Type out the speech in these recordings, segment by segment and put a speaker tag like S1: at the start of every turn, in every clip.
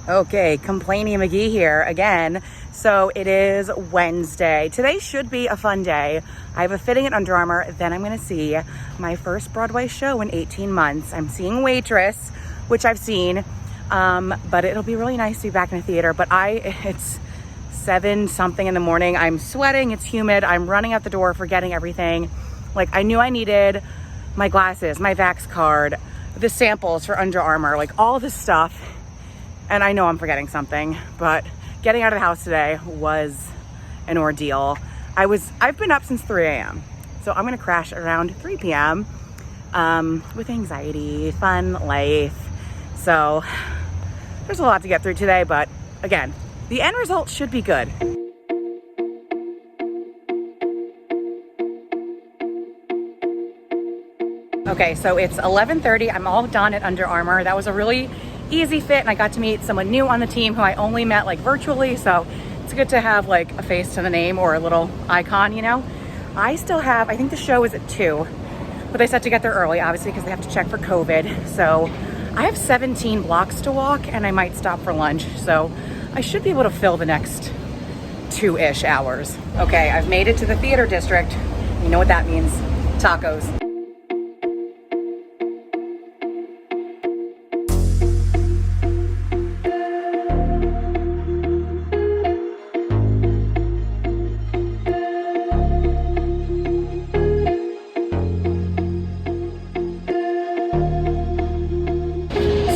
S1: Okay, Complaining McGee here again. So it is Wednesday. Today should be a fun day. I have a fitting at Under Armour. Then I'm going to see my first Broadway show in 18 months. I'm seeing Waitress, which I've seen, but it'll be really nice to be back in the theater. But it's 7 something in the morning. I'm sweating. It's humid. I'm running out the door, forgetting everything. Like, I knew I needed my glasses, my Vax card, the samples for Under Armour, like all this stuff. And I know I'm forgetting something, but getting out of the house today was an ordeal. I've been up since 3 a.m. So I'm gonna crash around 3 p.m. With anxiety, fun life. So there's a lot to get through today, but again, the end result should be good. Okay, so it's 11:30. I'm all done at Under Armour. That was a really easy fit, and I got to meet someone new on the team who I only met like virtually, so it's good to have like a face to the name or a little icon, you know. I think the show is at 2, but they said to get there early, obviously, because they have to check for COVID. So I have 17 blocks to walk, and I might stop for lunch, so I should be able to fill the next 2-ish hours. Okay, I've made it to the theater district. You know what that means. Tacos.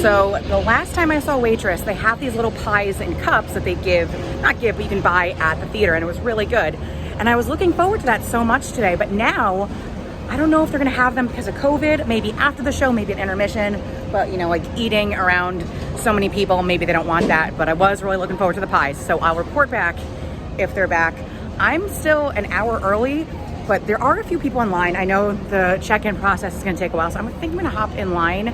S1: So the last time I saw Waitress, they have these little pies and cups that they but you can buy at the theater, and it was really good. And I was looking forward to that so much today, but now I don't know if they're gonna have them because of COVID, maybe after the show, maybe an intermission, but you know, like eating around so many people, maybe they don't want that, but I was really looking forward to the pies. So I'll report back if they're back. I'm still an hour early, but there are a few people in line. I know the check-in process is gonna take a while, so I think I'm gonna hop in line.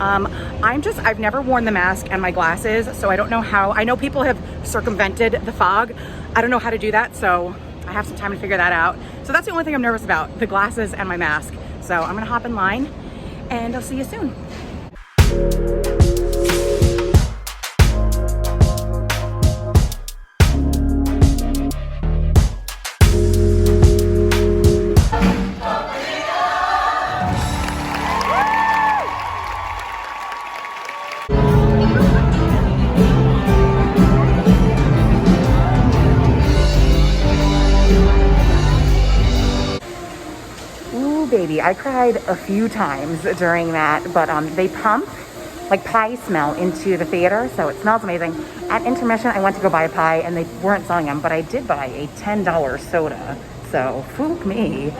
S1: I've never worn the mask and my glasses, so I don't know how. I know people have circumvented the fog. I don't know how to do that, so I have some time to figure that out. So that's the only thing I'm nervous about, the glasses and my mask. So I'm gonna hop in line, and I'll see you soon. Baby, I cried a few times during that, but they pump like pie smell into the theater, so it smells amazing. At intermission, I went to go buy a pie, and they weren't selling them, but I did buy a $10 soda, so fool me.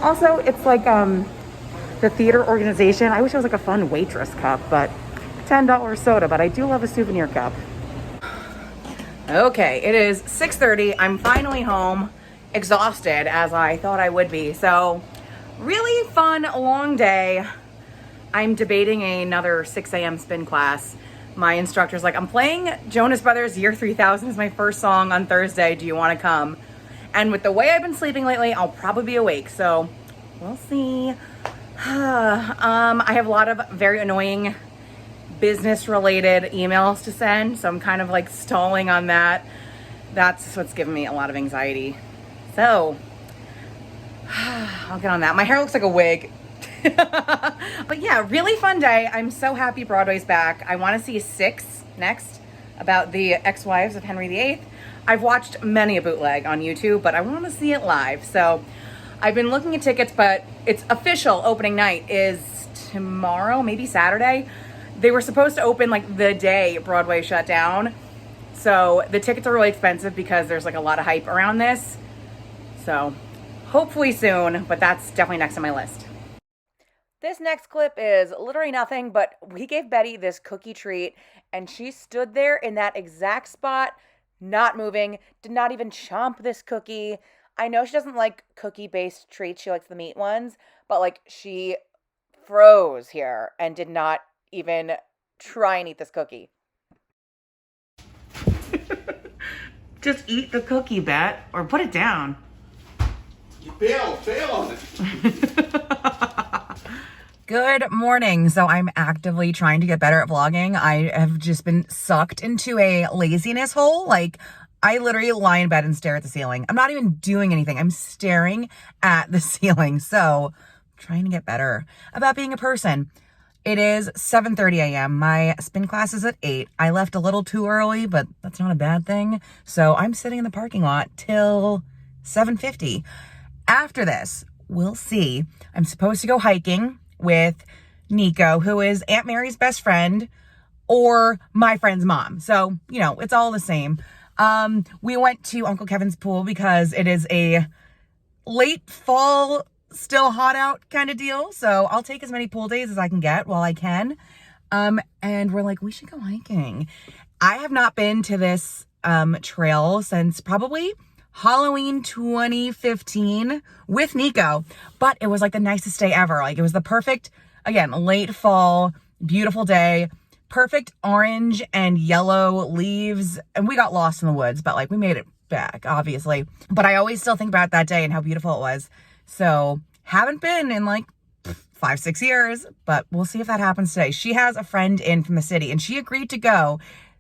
S1: Also, it's like the theater organization. I wish it was like a fun Waitress cup, but $10 soda, but I do love a souvenir cup. Okay, it is 6:30. I'm finally home, exhausted as I thought I would be, so really fun, long day. I'm debating another 6 a.m. spin class. My instructor's like, I'm playing Jonas Brothers Year 3000 is my first song on Thursday. Do you want to come? And with the way I've been sleeping lately, I'll probably be awake. So we'll see. I have a lot of very annoying business related emails to send. So I'm kind of like stalling on that. That's what's giving me a lot of anxiety. So I'll get on that. My hair looks like a wig. But yeah, really fun day. I'm so happy Broadway's back. I want to see 6 next, about the ex-wives of Henry VIII. I've watched many a bootleg on YouTube, but I want to see it live. So I've been looking at tickets, but it's official. Opening night is tomorrow, maybe Saturday. They were supposed to open like the day Broadway shut down. So the tickets are really expensive because there's like a lot of hype around this. So hopefully soon, but that's definitely next on my list. This next clip is literally nothing, but we gave Betty this cookie treat, and she stood there in that exact spot, not moving, did not even chomp this cookie. I know she doesn't like cookie-based treats. She likes the meat ones, but like she froze here and did not even try and eat this cookie. Just eat the cookie, Bet, or put it down.
S2: You fail on it.
S1: Good morning. So I'm actively trying to get better at vlogging. I have just been sucked into a laziness hole. Like, I literally lie in bed and stare at the ceiling. I'm not even doing anything. I'm staring at the ceiling. So I'm trying to get better about being a person. It is 7:30 a.m. My spin class is at 8. I left a little too early, but that's not a bad thing. So I'm sitting in the parking lot till 7:50. After this, we'll see. I'm supposed to go hiking with Nico, who is Aunt Mary's best friend, or my friend's mom. So, you know, it's all the same. We went to Uncle Kevin's pool because it is a late fall, still hot out kind of deal. So I'll take as many pool days as I can get while I can. And we're like, we should go hiking. I have not been to this trail since probably Halloween 2015 with Nico, but it was like the nicest day ever. Like, it was the perfect, again, late fall, beautiful day, perfect orange and yellow leaves. And we got lost in the woods, but like we made it back, obviously. But I always still think about that day and how beautiful it was. So haven't been in like 5-6 years, but we'll see if that happens today. She has a friend in from the city and she agreed to go.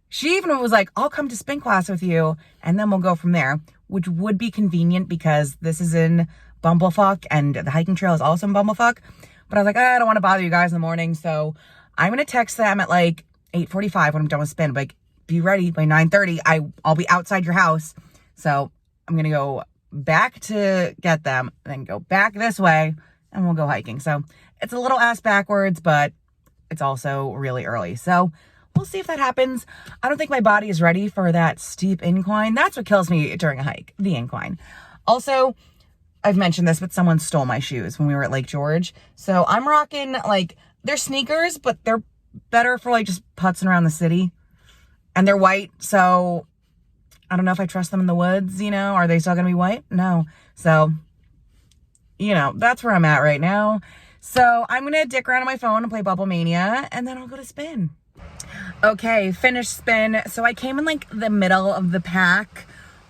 S1: She even was like, I'll come to spin class with you and then we'll go from there, which would be convenient because this is in Bumblefuck and the hiking trail is also in Bumblefuck. But I was like, I don't want to bother you guys in the morning. So I'm going to text them at like 8:45 when I'm done with spin. Like, be ready by 9:30. I'll be outside your house. So I'm going to go back to get them, then go back this way and we'll go hiking. So it's a little ass backwards, but it's also really early. So we'll see if that happens. I don't think my body is ready for that steep incline. That's what kills me during a hike, the incline. Also, I've mentioned this, but someone stole my shoes when we were at Lake George. So I'm rocking, like, they're sneakers, but they're better for like just putzing around the city. And they're white, so I don't know if I trust them in the woods, you know. Are they still gonna be white? No. So, you know, that's where I'm at right now. So I'm gonna dick around on my phone and play Bubble Mania, and then I'll go to spin. Okay, finished spin. So I came in like the middle of the pack,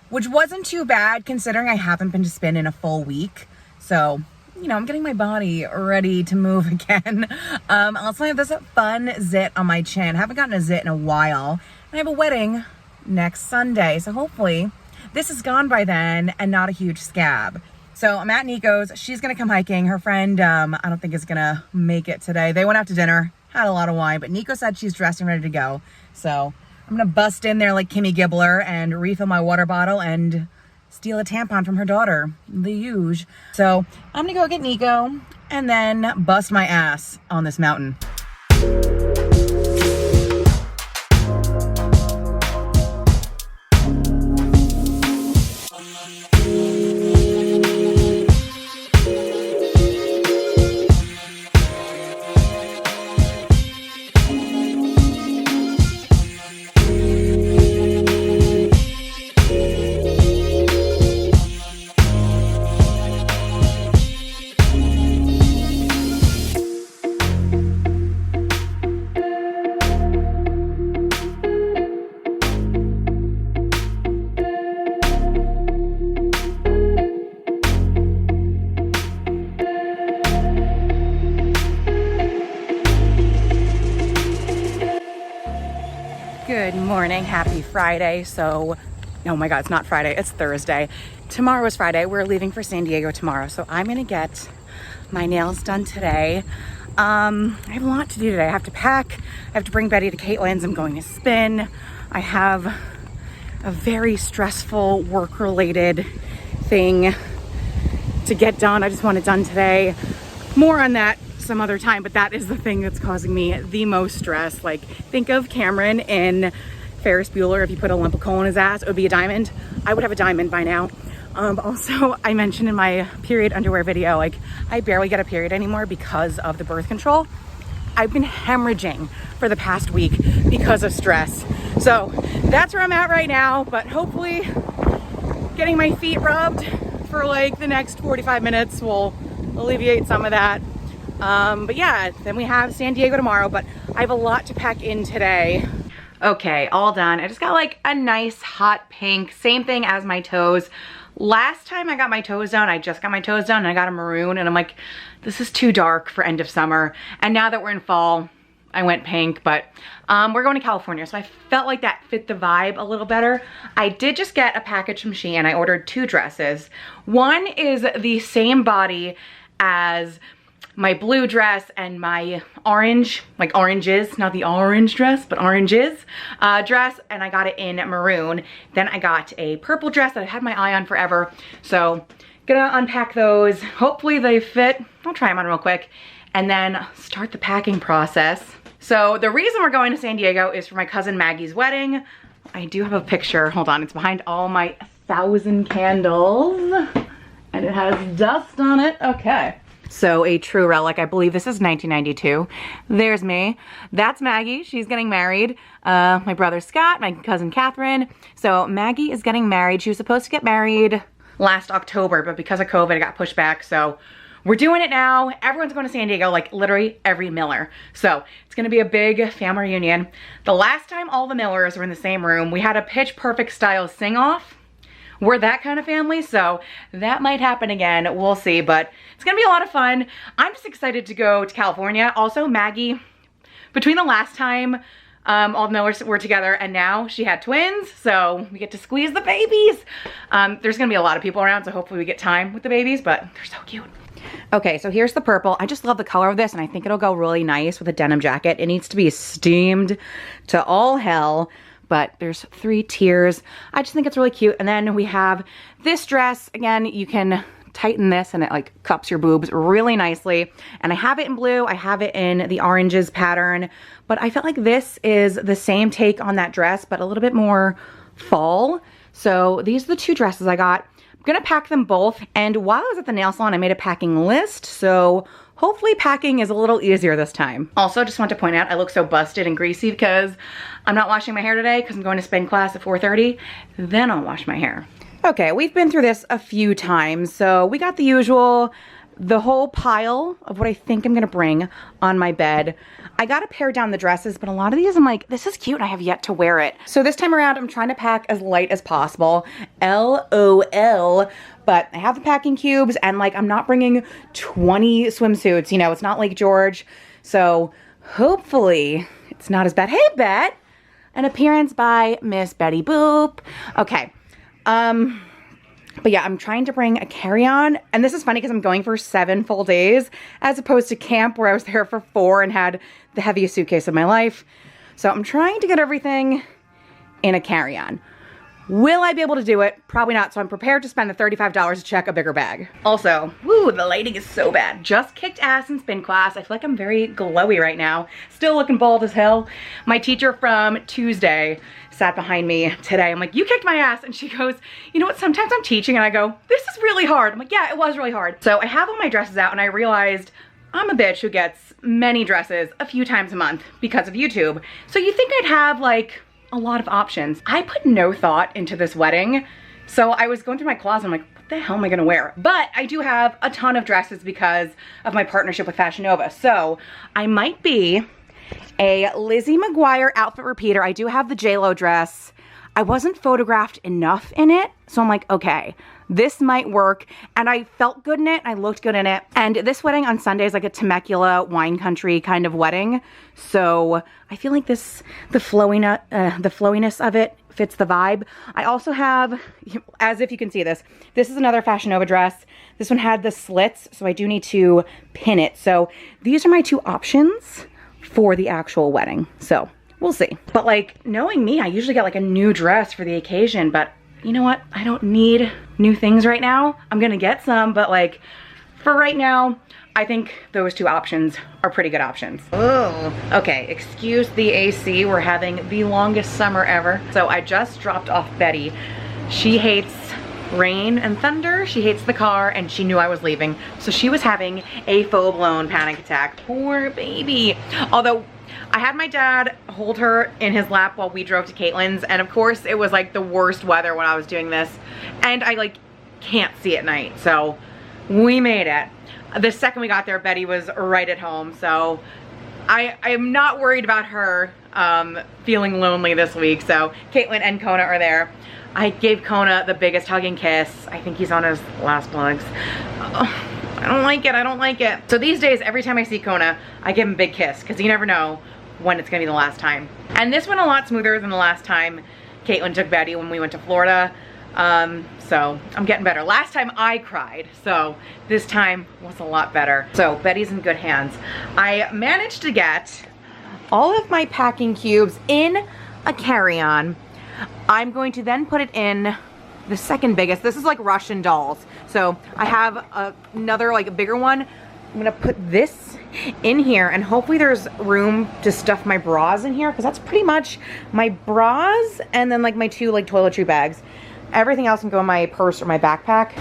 S1: which wasn't too bad considering I haven't been to spin in a full week. So, you know, I'm getting my body ready to move again. Also, I have this fun zit on my chin. I haven't gotten a zit in a while. And I have a wedding next Sunday. So hopefully this is gone by then and not a huge scab. So I'm at Nico's. She's going to come hiking. Her friend, I don't think is going to make it today. They went out to dinner, had a lot of wine, but Nico said she's dressed and ready to go. So I'm going to bust in there like Kimmy Gibbler and refill my water bottle and steal a tampon from her daughter, the huge. So I'm going to go get Nico and then bust my ass on this mountain. Good morning, happy Friday. So, oh my God, it's not Friday, it's Thursday. Tomorrow is Friday, we're leaving for San Diego tomorrow. So I'm gonna get my nails done today. I have a lot to do today. I have to pack, I have to bring Betty to Caitlin's, I'm going to spin. I have a very stressful work-related thing to get done. I just want it done today. More on that some other time, but that is the thing that's causing me the most stress. Like, think of Cameron in Ferris Bueller. If you put a lump of coal in his ass, it would be a diamond. I would have a diamond by now. Also, I mentioned in my period underwear video, like, I barely get a period anymore because of the birth control. I've been hemorrhaging for the past week because of stress. So that's where I'm at right now, but hopefully getting my feet rubbed for like the next 45 minutes will alleviate some of that. But yeah, then we have San Diego tomorrow, but I have a lot to pack in today. Okay, all done. I just got like a nice hot pink, same thing as my toes, Last time I got my toes done, I just got my toes done and I got a maroon and I'm like, this is too dark for end of summer. And now that we're in fall, I went pink, but we're going to California, so I felt like that fit the vibe a little better. I did just get a package from Shein. I ordered 2 dresses. One is the same body as my blue dress and my orange, like oranges, not the orange dress, but oranges dress, and I got it in maroon. Then I got a purple dress that I've had my eye on forever. So gonna unpack those. Hopefully they fit. I'll try them on real quick and then start the packing process. So the reason we're going to San Diego is for my cousin Maggie's wedding. I do have a picture, hold on, it's behind all my 1,000 candles and it has dust on it, okay. So a true relic, I believe this is 1992. There's me. That's Maggie, she's getting married. My brother Scott, my cousin Catherine. So Maggie is getting married. She was supposed to get married last October, but because of COVID, it got pushed back. So we're doing it now. Everyone's going to San Diego, like literally every Miller. So it's gonna be a big family reunion. The last time all the Millers were in the same room, we had a Pitch Perfect style sing-off. We're that kind of family, so that might happen again. We'll see, but it's gonna be a lot of fun. I'm just excited to go to California. Also, Maggie, between the last time all the Millers were together and now she had twins, so we get to squeeze the babies. There's gonna be a lot of people around, so hopefully we get time with the babies, but they're so cute. Okay, so here's the purple. I just love the color of this and I think it'll go really nice with a denim jacket. It needs to be steamed to all hell. But there's 3 tiers. I just think it's really cute. And then we have this dress. Again, you can tighten this and it like cups your boobs really nicely. And I have it in blue, I have it in the oranges pattern, but I felt like this is the same take on that dress, but a little bit more fall. So these are the 2 dresses I got. I'm gonna pack them both. And while I was at the nail salon, I made a packing list. So hopefully packing is a little easier this time. Also, just want to point out, I look so busted and greasy because I'm not washing my hair today because I'm going to spin class at 4:30. Then I'll wash my hair. Okay, we've been through this a few times. So we got the usual, the whole pile of what I think I'm gonna bring on my bed. I gotta pare down the dresses, but a lot of these I'm like, this is cute and I have yet to wear it. So this time around, I'm trying to pack as light as possible. LOL. But I have the packing cubes and like I'm not bringing 20 swimsuits, you know, it's not Lake George. So hopefully it's not as bad. Hey, Bet! An appearance by Miss Betty Boop. Okay. But yeah, I'm trying to bring a carry-on. And this is funny because I'm going for 7 full days as opposed to camp where I was there for 4 and had the heaviest suitcase of my life. So I'm trying to get everything in a carry-on. Will I be able to do it? Probably not, so I'm prepared to spend the $35 to check a bigger bag. Also, woo, the lighting is so bad. Just kicked ass in spin class. I feel like I'm very glowy right now. Still looking bald as hell. My teacher from Tuesday sat behind me today. I'm like, you kicked my ass. And she goes, you know what, sometimes I'm teaching and I go, this is really hard. I'm like, yeah, it was really hard. So I have all my dresses out and I realized I'm a bitch who gets many dresses a few times a month because of YouTube. So you think I'd have like a lot of options. I put no thought into this wedding. So I was going through my closet, I'm like, what the hell am I gonna wear? But I do have a ton of dresses because of my partnership with Fashion Nova. So I might be a Lizzie McGuire outfit repeater. I do have the JLo dress. I wasn't photographed enough in it. So I'm like, okay, this might work. And I felt good in it. I looked good in it. And this wedding on Sunday is like a Temecula wine country kind of wedding. So I feel like this, the flowiness of it fits the vibe. I also have, as if you can see this is another Fashion Nova dress. This one had the slits, so I do need to pin it. So these are my 2 options for the actual wedding. So we'll see. But like, knowing me, I usually get like a new dress for the occasion, but you know what? I don't need new things right now. I'm gonna get some, but like for right now, I think those 2 options are pretty good options. Oh, okay, excuse the AC. We're having the longest summer ever. So I just dropped off Betty. She hates rain and thunder. She hates the car and she knew I was leaving. So she was having a full-blown panic attack. Poor baby. Although I had my dad hold her in his lap while we drove to Caitlin's, and of course it was like the worst weather when I was doing this, and I like can't see at night, so we made it. The second we got there, Betty was right at home, so I am not worried about her feeling lonely this week. So Caitlin and Kona are there. I gave Kona the biggest hug and kiss. I think he's on his last legs. Oh, I don't like it, I don't like it. So these days, every time I see Kona, I give him a big kiss because you never know when it's gonna be the last time. And this went a lot smoother than the last time Caitlin took Betty when we went to Florida. So I'm getting better. Last time I cried, so this time was a lot better. So Betty's in good hands. I managed to get all of my packing cubes in a carry-on. I'm going to then put it in the second biggest. This is like Russian dolls. So I have another like a bigger one. I'm gonna put this in here and hopefully there's room to stuff my bras in here because that's pretty much my bras and then like my two like toiletry bags. Everything else can go in my purse or my backpack.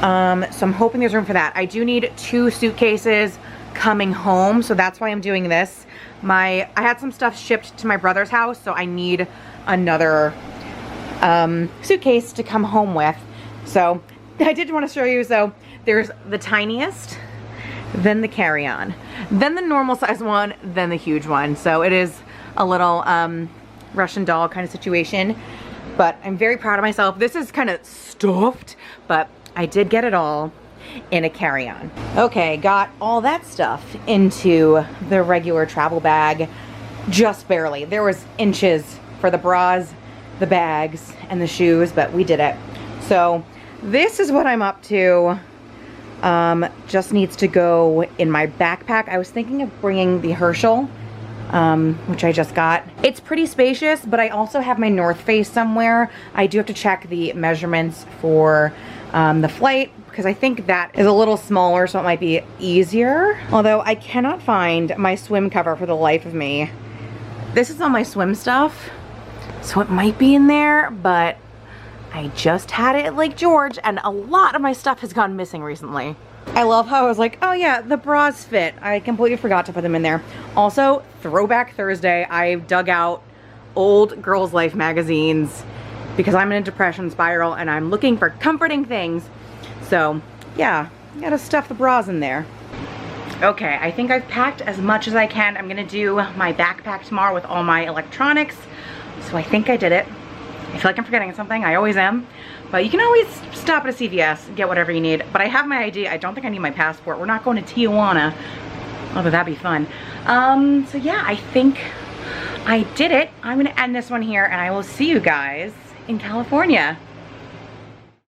S1: So I'm hoping there's room for that. I do need 2 suitcases coming home, so that's why I'm doing this. I had some stuff shipped to my brother's house, so I need another suitcase to come home with. So I did want to show you, so there's the tiniest, then the carry-on, then the normal size one, then the huge one. So it is a little Russian doll kind of situation. But I'm very proud of myself. This is kind of stuffed, but I did get it all in a carry-on. Okay, got all that stuff into the regular travel bag, just barely. There was inches for the bras, the bags, and the shoes, but we did it. So this is what I'm up to. Just needs to go in my backpack. I was thinking of bringing the Herschel, which I just got. It's pretty spacious, but I also have my North Face somewhere. I do have to check the measurements for the flight because I think that is a little smaller, so it might be easier. Although I cannot find my swim cover for the life of me. This is all my swim stuff, so it might be in there, but I just had it at Lake George and a lot of my stuff has gone missing recently. I love how I was like, oh yeah, the bras fit. I completely forgot to put them in there. Also, Throwback Thursday, I dug out old Girls Life magazines because I'm in a depression spiral and I'm looking for comforting things. So yeah, gotta stuff the bras in there. Okay, I think I've packed as much as I can. I'm gonna do my backpack tomorrow with all my electronics. So I think I did it. I feel like I'm forgetting something, I always am. But you can always stop at a CVS and get whatever you need. But I have my ID, I don't think I need my passport. We're not going to Tijuana, although that'd be fun. So yeah, I think I did it. I'm gonna end this one here and I will see you guys in California.